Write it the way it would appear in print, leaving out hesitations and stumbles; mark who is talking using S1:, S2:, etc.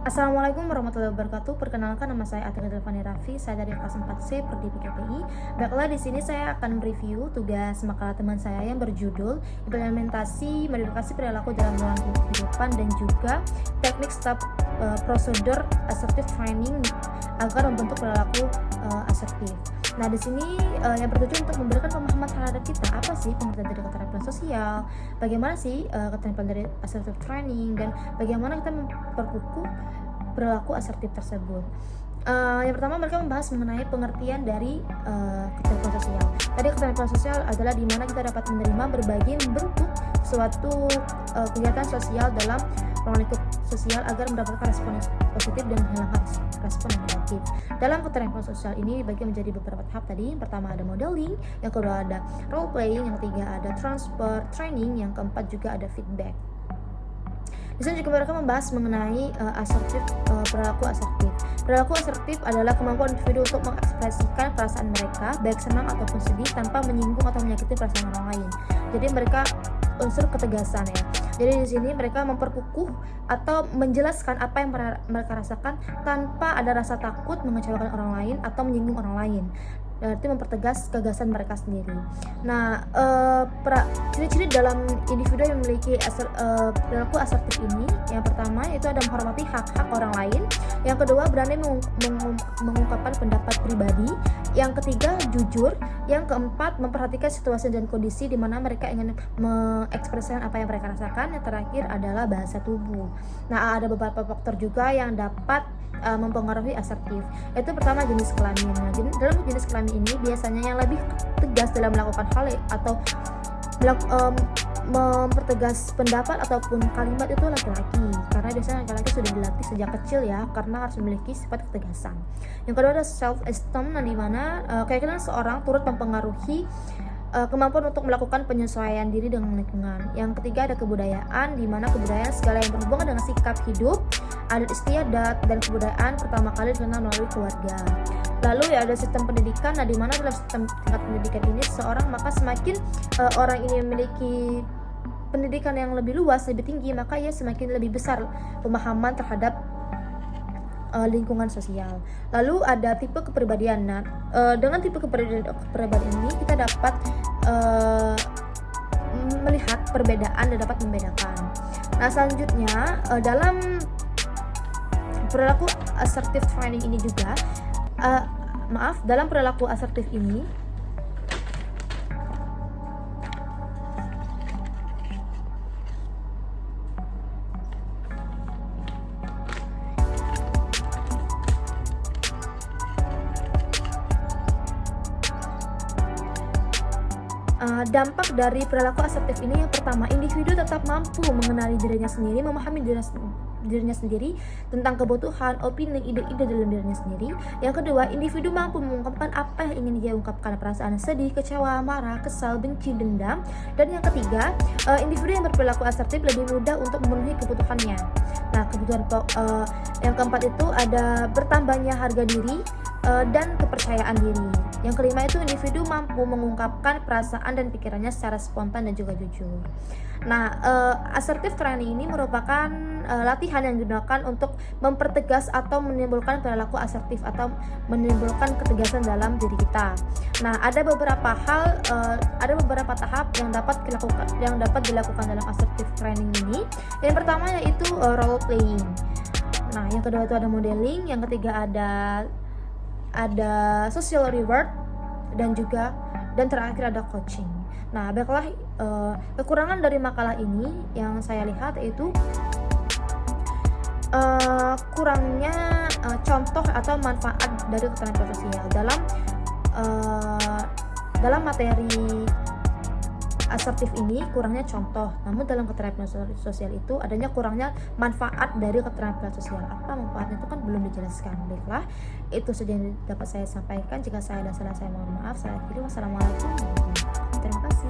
S1: Assalamualaikum warahmatullahi wabarakatuh. Perkenalkan, nama saya Atika Delvani Raffi. Saya dari kelas 4C Prodi PKPI. Baiklah, di sini saya akan mereview tugas makalah teman saya yang berjudul Implementasi Modifikasi Perilaku dalam Ruang Kehidupan dan juga Teknik Step Prosedur Assertive Training agar membentuk perilaku asertif. Nah, di sini yang bertujuan untuk memberikan pemahaman terhadap kita apa sih pengertian dari keterampilan sosial, bagaimana sih keterampilan dari assertive training, dan bagaimana kita memperkukuh perilaku asertif tersebut. Yang pertama, mereka membahas mengenai pengertian dari keterampilan sosial. Tadi keterampilan sosial adalah di mana kita dapat menerima berbagai bentuk suatu kegiatan sosial dalam ruang lingkup sosial agar mendapatkan respon yang positif dan menghilangkan respon yang negatif. Dalam keterampilan sosial ini dibagi menjadi beberapa tahap tadi. Yang pertama ada modeling, yang kedua ada role playing, yang ketiga ada transfer training, yang keempat juga ada feedback. Di sini juga mereka membahas mengenai perilaku asertif. Perilaku asertif adalah kemampuan individu untuk mengekspresikan perasaan mereka, baik senang ataupun sedih, tanpa menyinggung atau menyakiti perasaan orang lain. Jadi mereka unsur ketegasan ya. Jadi di sini mereka memperkukuh atau menjelaskan apa yang mereka rasakan tanpa ada rasa takut mengecewakan orang lain atau menyinggung orang lain. Berarti mempertegas gagasan mereka sendiri. Nah, ciri-ciri dalam individu yang memiliki perilaku asertif ini, yang pertama itu ada menghormati hak-hak orang lain, yang kedua berani mengungkapkan pendapat pribadi, yang ketiga jujur, yang keempat memperhatikan situasi dan kondisi di mana mereka ingin mengekspresikan apa yang mereka rasakan, yang terakhir adalah bahasa tubuh. Nah, ada beberapa faktor juga yang dapat mempengaruhi asertif. Itu pertama jenis kelamin. Nah, dalam jenis kelamin ini biasanya yang lebih tegas dalam melakukan hal atau mempertegas pendapat ataupun kalimat itu laki-laki, karena biasanya laki-laki sudah dilatih sejak kecil ya, karena harus memiliki sifat ketegasan. Yang kedua ada self esteem, di mana keyakinan seorang turut mempengaruhi kemampuan untuk melakukan penyesuaian diri dengan lingkungan. Yang ketiga ada kebudayaan, di mana kebudayaan segala yang berhubungan dengan sikap hidup, adat istiadat, dan kebudayaan pertama kali dikenal melalui keluarga. Lalu ya ada sistem pendidikan, nah di mana dalam sistem tingkat pendidikan ini seseorang maka semakin orang ini memiliki pendidikan yang lebih luas, lebih tinggi, maka ia semakin lebih besar pemahaman terhadap lingkungan sosial. Lalu ada tipe kepribadian. Nah, dengan tipe kepribadian ini kita dapat melihat perbedaan dan dapat membedakan. Nah, selanjutnya dalam perilaku assertive training ini juga dalam perilaku asertif ini dampak dari perilaku asertif ini, yang pertama, individu tetap mampu mengenali dirinya sendiri, memahami dirinya sendiri tentang kebutuhan, opini, ide-ide dalam dirinya sendiri. Yang kedua, individu mampu mengungkapkan apa yang ingin dia ungkapkan, perasaan sedih, kecewa, marah, kesal, benci, dendam. Dan yang ketiga, individu yang berperilaku asertif lebih mudah untuk memenuhi kebutuhannya. Nah, kebutuhan yang keempat itu ada bertambahnya harga diri dan kepercayaan diri. Yang kelima itu individu mampu mengungkapkan perasaan dan pikirannya secara spontan dan juga jujur. Nah, assertive training ini merupakan latihan yang digunakan untuk mempertegas atau menimbulkan perilaku asertif atau menimbulkan ketegasan dalam diri kita. Nah, ada beberapa tahap yang dapat dilakukan dalam assertive training ini. Yang pertama yaitu role playing. Nah, yang kedua itu ada modeling, yang ketiga ada social reward, dan terakhir ada coaching. Nah, baiklah, kekurangan dari makalah ini yang saya lihat yaitu kurangnya contoh atau manfaat dari keterampilan sosial dalam materi asertif ini. Kurangnya contoh, namun dalam keterampilan sosial itu adanya kurangnya manfaat dari keterampilan sosial. Apa manfaatnya itu kan belum dijelaskan. Baiklah, itu saja yang dapat saya sampaikan. Jika saya ada salah, saya mohon maaf. Saya akhiri. Wassalamualaikum warahmatullahi wabarakatuh. Terima kasih.